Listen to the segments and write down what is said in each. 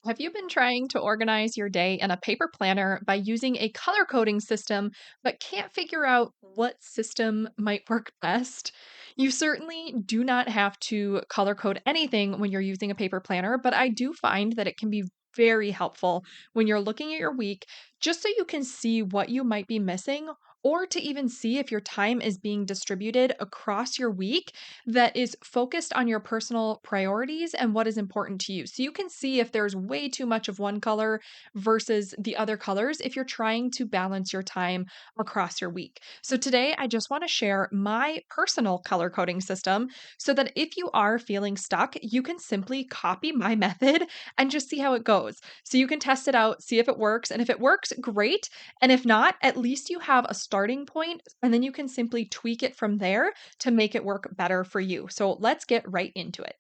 Have you been trying to organize your day in a paper planner by using a color coding system, but can't figure out what system might work best? You certainly do not have to color code anything when you're using a paper planner, but I do find that it can be very helpful when you're looking at your week, just so you can see what you might be missing. Or to even see if your time is being distributed across your week that is focused on your personal priorities and what is important to you. So you can see if there's way too much of one color versus the other colors if you're trying to balance your time across your week. So today, I just want to share my personal color coding system so that if you are feeling stuck, you can simply copy my method and just see how it goes. So you can test it out, see if it works. And if it works, great. And if not, at least you have a starting point, and then you can simply tweak it from there to make it work better for you. So let's get right into it.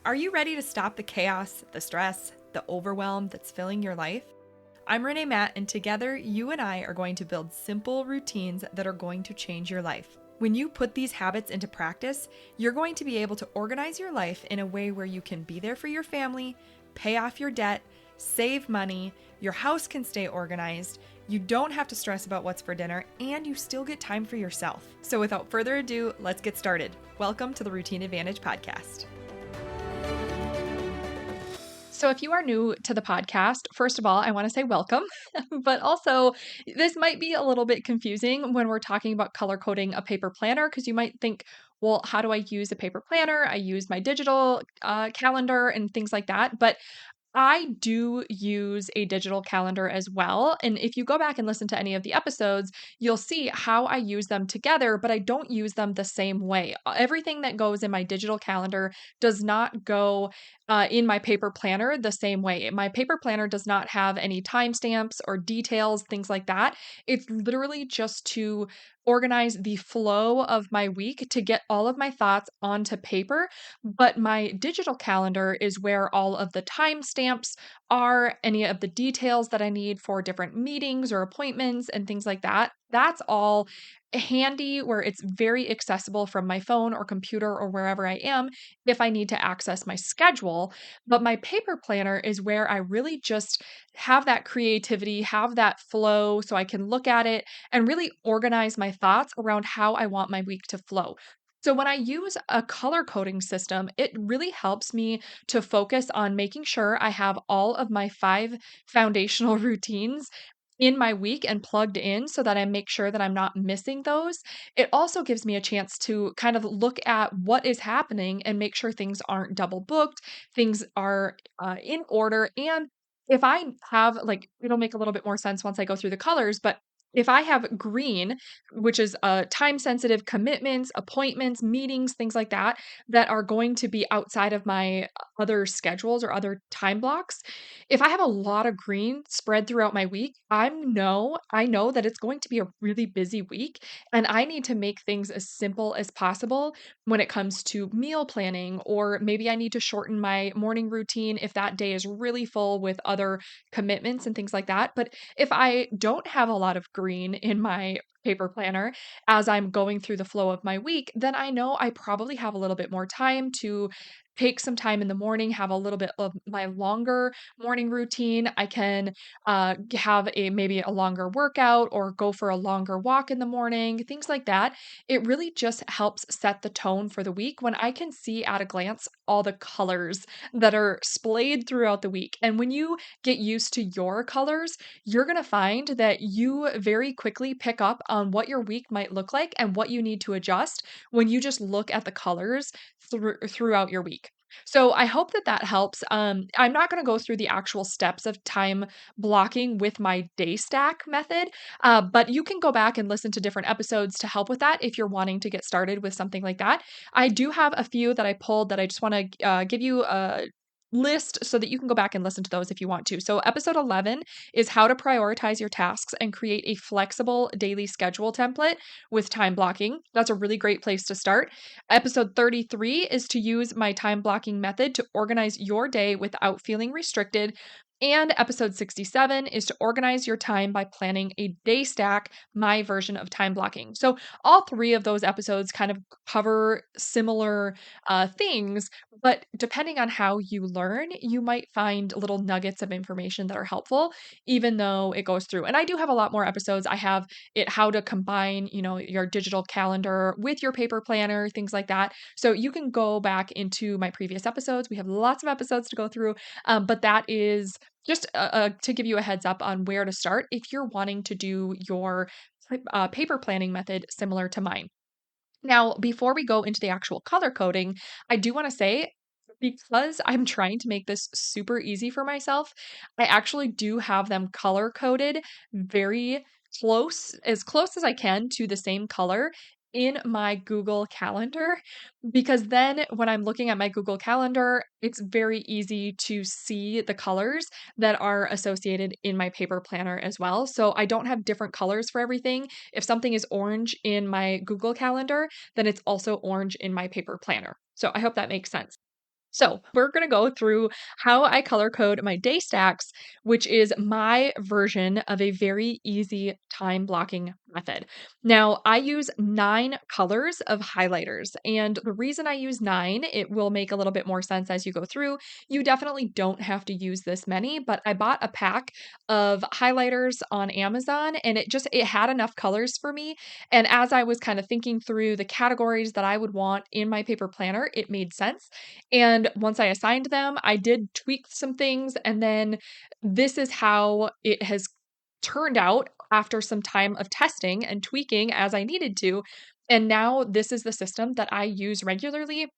Are you ready to stop the chaos, the stress, the overwhelm that's filling your life? I'm Renae Matt, and together you and I are going to build simple routines that are going to change your life. When you put these habits into practice, you're going to be able to organize your life in a way where you can be there for your family, pay off your debt, save money, your house can stay organized, you don't have to stress about what's for dinner, and you still get time for yourself. So without further ado, let's get started. Welcome to the Routine Advantage Podcast. So, if you are new to the podcast, first of all, I want to say welcome, but also this might be a little bit confusing when we're talking about color coding a paper planner because you might think, well, how do I use a paper planner? I use my digital calendar and things like that. But I do use a digital calendar as well. And if you go back and listen to any of the episodes, you'll see how I use them together, but I don't use them the same way. Everything that goes in my digital calendar does not go in my paper planner the same way. My paper planner does not have any timestamps or details, things like that. It's literally just to organize the flow of my week to get all of my thoughts onto paper, but my digital calendar is where all of the timestamps are, any of the details that I need for different meetings or appointments and things like that. That's all handy where it's very accessible from my phone or computer or wherever I am if I need to access my schedule. But my paper planner is where I really just have that creativity, have that flow so I can look at it and really organize my thoughts around how I want my week to flow. So when I use a color coding system, it really helps me to focus on making sure I have all of my 5 foundational routines in my week and plugged in so that I make sure that I'm not missing those. It also gives me a chance to kind of look at what is happening and make sure things aren't double booked, things are in order. And if I have, like, it'll make a little bit more sense once I go through the colors, but if I have green, which is time sensitive commitments, appointments, meetings, things like that, that are going to be outside of my other schedules or other time blocks, if I have a lot of green spread throughout my week, I know that it's going to be a really busy week, and I need to make things as simple as possible when it comes to meal planning, or maybe I need to shorten my morning routine if that day is really full with other commitments and things like that. But if I don't have a lot of green in my paper planner as I'm going through the flow of my week, then I know I probably have a little bit more time to take some time in the morning, have a little bit of my longer morning routine. I can have a maybe a longer workout or go for a longer walk in the morning, things like that. It really just helps set the tone for the week when I can see at a glance all the colors that are splayed throughout the week. And when you get used to your colors, you're going to find that you very quickly pick up on what your week might look like and what you need to adjust when you just look at the colors throughout your week. So I hope that that helps. I'm not going to go through the actual steps of time blocking with my day stack method, but you can go back and listen to different episodes to help with that if you're wanting to get started with something like that. I do have a few that I pulled that I just want to give you a list so that you can go back and listen to those if you want to. So, episode 11 is how to prioritize your tasks and create a flexible daily schedule template with time blocking. That's a really great place to start. Episode 33 is to use my time blocking method to organize your day without feeling restricted. And episode 67 is to organize your time by planning a day stack, my version of time blocking. So, all three of those episodes kind of cover similar things, but depending on how you learn, you might find little nuggets of information that are helpful, even though it goes through. And I do have a lot more episodes. I have it how to combine, your digital calendar with your paper planner, things like that. So you can go back into my previous episodes. We have lots of episodes to go through, but that is just to give you a heads up on where to start if you're wanting to do your paper planning method similar to mine. Now, before we go into the actual color coding, I do want to say, because I'm trying to make this super easy for myself, I actually do have them color coded very close as I can to the same color in my Google Calendar. Because then when I'm looking at my Google Calendar, it's very easy to see the colors that are associated in my paper planner as well. So I don't have different colors for everything. If something is orange in my Google Calendar, then it's also orange in my paper planner. So I hope that makes sense. So, we're going to go through how I color code my day stacks, which is my version of a very easy time blocking method. Now, I use 9 colors of highlighters, and the reason I use 9, it will make a little bit more sense as you go through. You definitely don't have to use this many, but I bought a pack of highlighters on Amazon and it had enough colors for me. And as I was kind of thinking through the categories that I would want in my paper planner, it made sense. And once I assigned them, I did tweak some things, and then this is how it has turned out after some time of testing and tweaking as I needed to. And now this is the system that I use regularly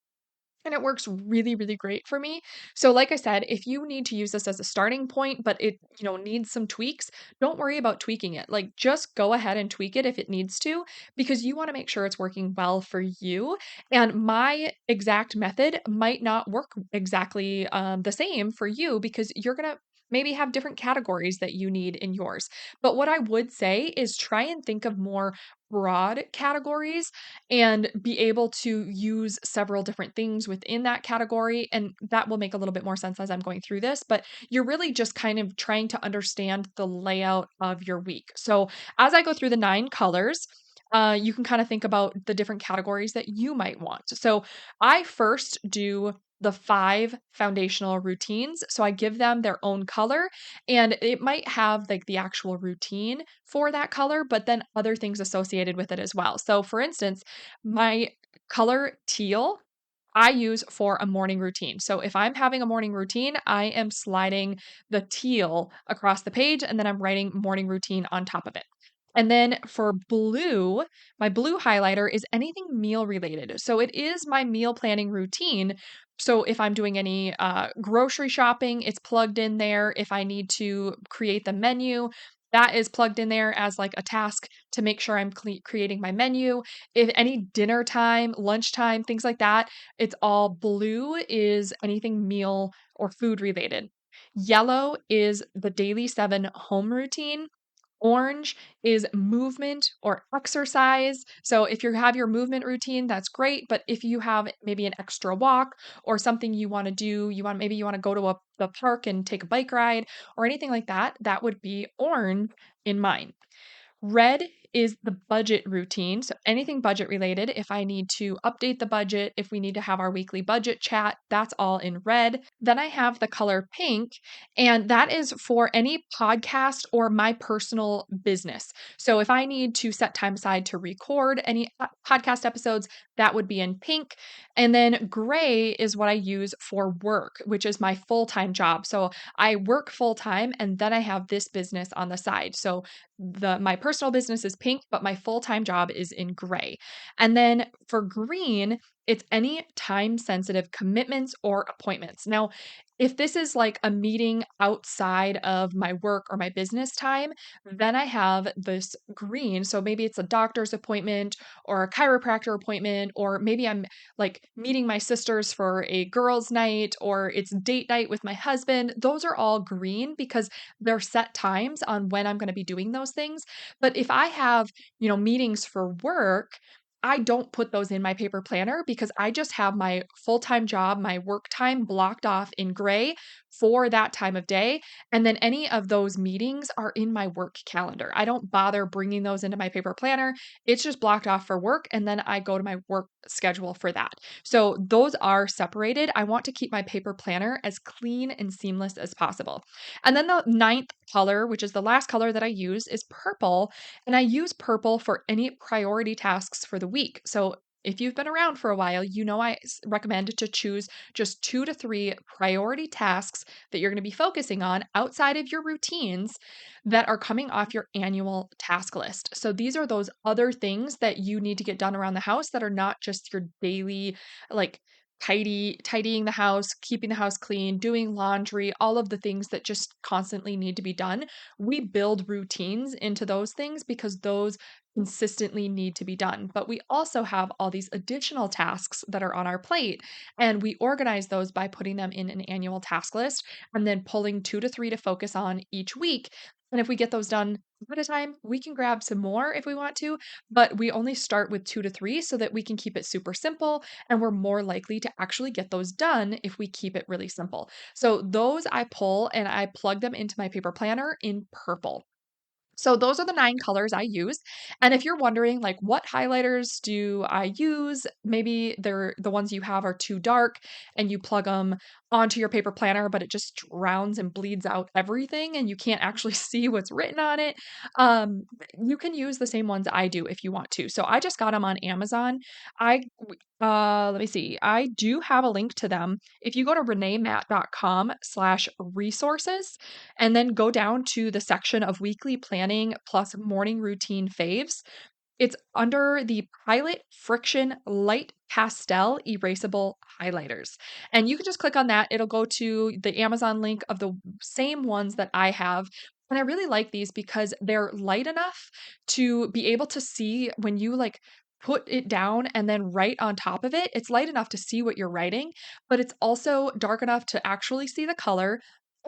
and it works really, really great for me. So like I said, if you need to use this as a starting point, but it, needs some tweaks, don't worry about tweaking it. Like just go ahead and tweak it if it needs to, because you want to make sure it's working well for you. And my exact method might not work exactly the same for you because you're going to maybe have different categories that you need in yours. But what I would say is try and think of more broad categories and be able to use several different things within that category. And that will make a little bit more sense as I'm going through this. But you're really just kind of trying to understand the layout of your week. So as I go through the 9 colors, you can kind of think about the different categories that you might want. So I first do the 5 foundational routines. So I give them their own color and it might have like the actual routine for that color, but then other things associated with it as well. So for instance, my color teal I use for a morning routine. So if I'm having a morning routine, I am sliding the teal across the page and then I'm writing morning routine on top of it. And then for blue, my blue highlighter is anything meal related. So it is my meal planning routine. So if I'm doing any grocery shopping, it's plugged in there. If I need to create the menu, that is plugged in there as like a task to make sure I'm creating my menu. If any dinner time, lunchtime, things like that, it's all blue is anything meal or food related. Yellow is the daily 7 home routine. Orange is movement or exercise. So if you have your movement routine, that's great. But if you have maybe an extra walk or something you want to do, maybe you want to go to the park and take a bike ride or anything like that, that would be orange in mine. Red is the budget routine. So anything budget related, if I need to update the budget, if we need to have our weekly budget chat, that's all in red. Then I have the color pink, and that is for any podcast or my personal business. So if I need to set time aside to record any podcast episodes, that would be in pink. And then gray is what I use for work, which is my full-time job. So I work full-time and then I have this business on the side. So my personal business is pink, but my full-time job is in gray. And then for green, it's any time sensitive commitments or appointments. Now, if this is like a meeting outside of my work or my business time, then I have this green. So maybe it's a doctor's appointment or a chiropractor appointment, or maybe I'm like meeting my sisters for a girls' night or it's date night with my husband. Those are all green because they're set times on when I'm going to be doing those things. But if I have, meetings for work, I don't put those in my paper planner because I just have my full time job, my work time blocked off in gray for that time of day. And then any of those meetings are in my work calendar. I don't bother bringing those into my paper planner. It's just blocked off for work. And then I go to my work schedule for that. So those are separated. I want to keep my paper planner as clean and seamless as possible. And then the ninth color, which is the last color that I use, is purple. And I use purple for any priority tasks for the week. So if you've been around for a while, you know I recommend to choose just 2 to 3 priority tasks that you're going to be focusing on outside of your routines that are coming off your annual task list. So these are those other things that you need to get done around the house that are not just your daily, like, tidying the house, keeping the house clean, doing laundry, all of the things that just constantly need to be done. We build routines into those things because those consistently need to be done. But we also have all these additional tasks that are on our plate, and we organize those by putting them in an annual task list and then pulling 2 to 3 to focus on each week. And if we get those done at a time, we can grab some more if we want to, but we only start with 2 to 3 so that we can keep it super simple, and we're more likely to actually get those done if we keep it really simple. So those I pull and I plug them into my paper planner in purple. So those are the 9 colors I use. And if you're wondering, like, what highlighters do I use? Maybe the ones you have are too dark and you plug them onto your paper planner, but it just drowns and bleeds out everything and you can't actually see what's written on it. You can use the same ones I do if you want to. So I just got them on Amazon. Let me see. I do have a link to them. If you go to reneematt.com/resources, and then go down to the section of weekly planning plus morning routine faves. It's under the Pilot Friction Light Pastel Erasable Highlighters. And you can just click on that. It'll go to the Amazon link of the same ones that I have. And I really like these because they're light enough to be able to see when you like put it down and then write on top of it. It's light enough to see what you're writing, but it's also dark enough to actually see the color.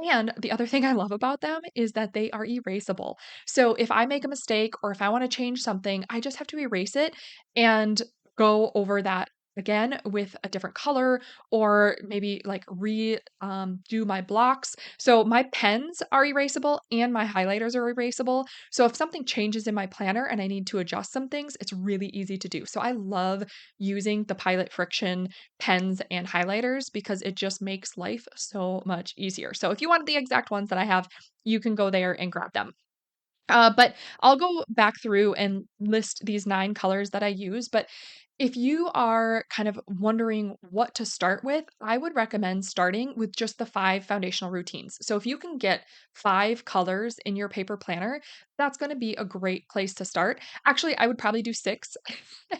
And the other thing I love about them is that they are erasable. So if I make a mistake or if I want to change something, I just have to erase it and go over that again with a different color, or maybe like do my blocks. So my pens are erasable and my highlighters are erasable. So if something changes in my planner and I need to adjust some things, it's really easy to do. So I love using the Pilot Friction pens and highlighters because it just makes life so much easier. So if you want the exact ones that I have, you can go there and grab them. But I'll go back through and list these 9 colors that I use. But if you are kind of wondering what to start with, I would recommend starting with just the 5 foundational routines. So if you can get 5 colors in your paper planner, that's going to be a great place to start. Actually, I would probably do 6.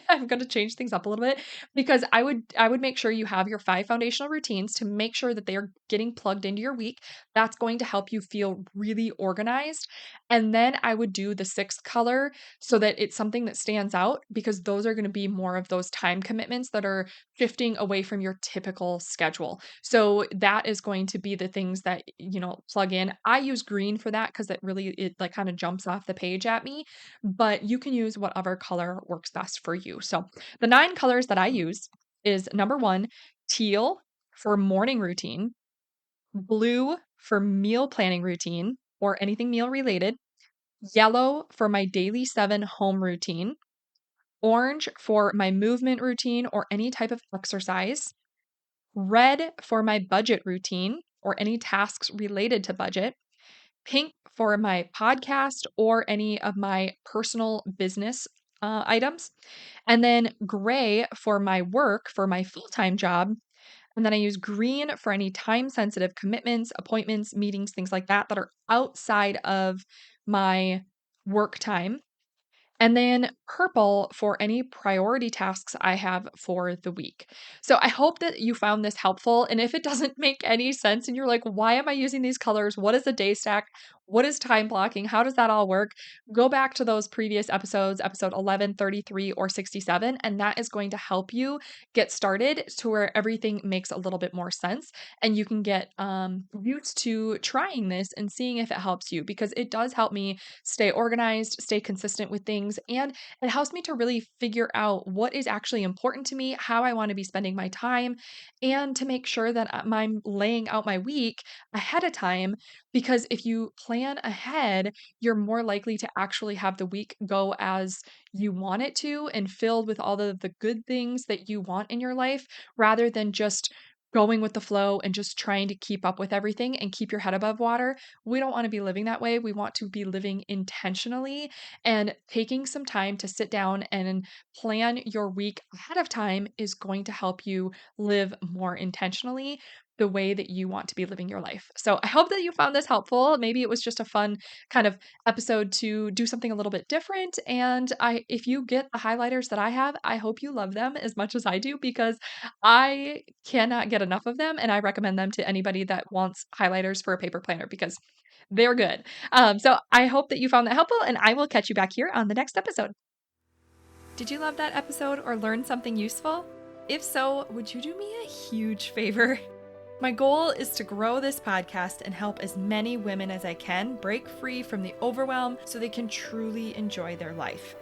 I'm going to change things up a little bit because I would make sure you have your 5 foundational routines to make sure that they are getting plugged into your week. That's going to help you feel really organized. And then I would do the 6th color so that it's something that stands out, because those are going to be more of those time commitments that are shifting away from your typical schedule. So that is going to be the things that, plug in. I use green for that because it like kind of jumps off the page at me, but you can use whatever color works best for you. So the 9 colors that I use is number 1, teal for morning routine, blue for meal planning routine or anything meal related, yellow for my daily 7 home routine, orange for my movement routine or any type of exercise, red for my budget routine or any tasks related to budget, pink for my podcast or any of my personal business items, and then gray for my work, for my full time job. And then I use green for any time sensitive commitments, appointments, meetings, things like that that are outside of my work time. And then purple for any priority tasks I have for the week. So I hope that you found this helpful. And if it doesn't make any sense and you're like, why am I using these colors? What is a day stack? what is time blocking? How does that all work? Go back to those previous episodes, episode 11, 33, or 67, and that is going to help you get started to where everything makes a little bit more sense and you can get used to trying this and seeing if it helps you because it does help me stay organized, stay consistent with things, and it helps me to really figure out what is actually important to me, how I want to be spending my time, and to make sure that I'm laying out my week ahead of time. Because if you plan ahead, you're more likely to actually have the week go as you want it to and filled with all the good things that you want in your life rather than just going with the flow and just trying to keep up with everything and keep your head above water. We don't want to be living that way. We want to be living intentionally, and taking some time to sit down and plan your week ahead of time is going to help you live more intentionally the way that you want to be living your life. So I hope that you found this helpful. Maybe it was just a fun kind of episode to do something a little bit different. And if you get the highlighters that I have, I hope you love them as much as I do because I cannot get enough of them. And I recommend them to anybody that wants highlighters for a paper planner because they're good. So I hope that you found that helpful, and I will catch you back here on the next episode. Did you love that episode or learn something useful? If so, would you do me a huge favor? My goal is to grow this podcast and help as many women as I can break free from the overwhelm so they can truly enjoy their life.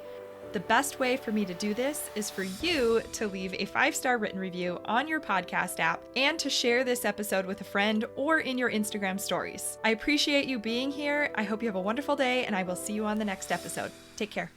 The best way for me to do this is for you to leave a 5-star written review on your podcast app and to share this episode with a friend or in your Instagram stories. I appreciate you being here. I hope you have a wonderful day, and I will see you on the next episode. Take care.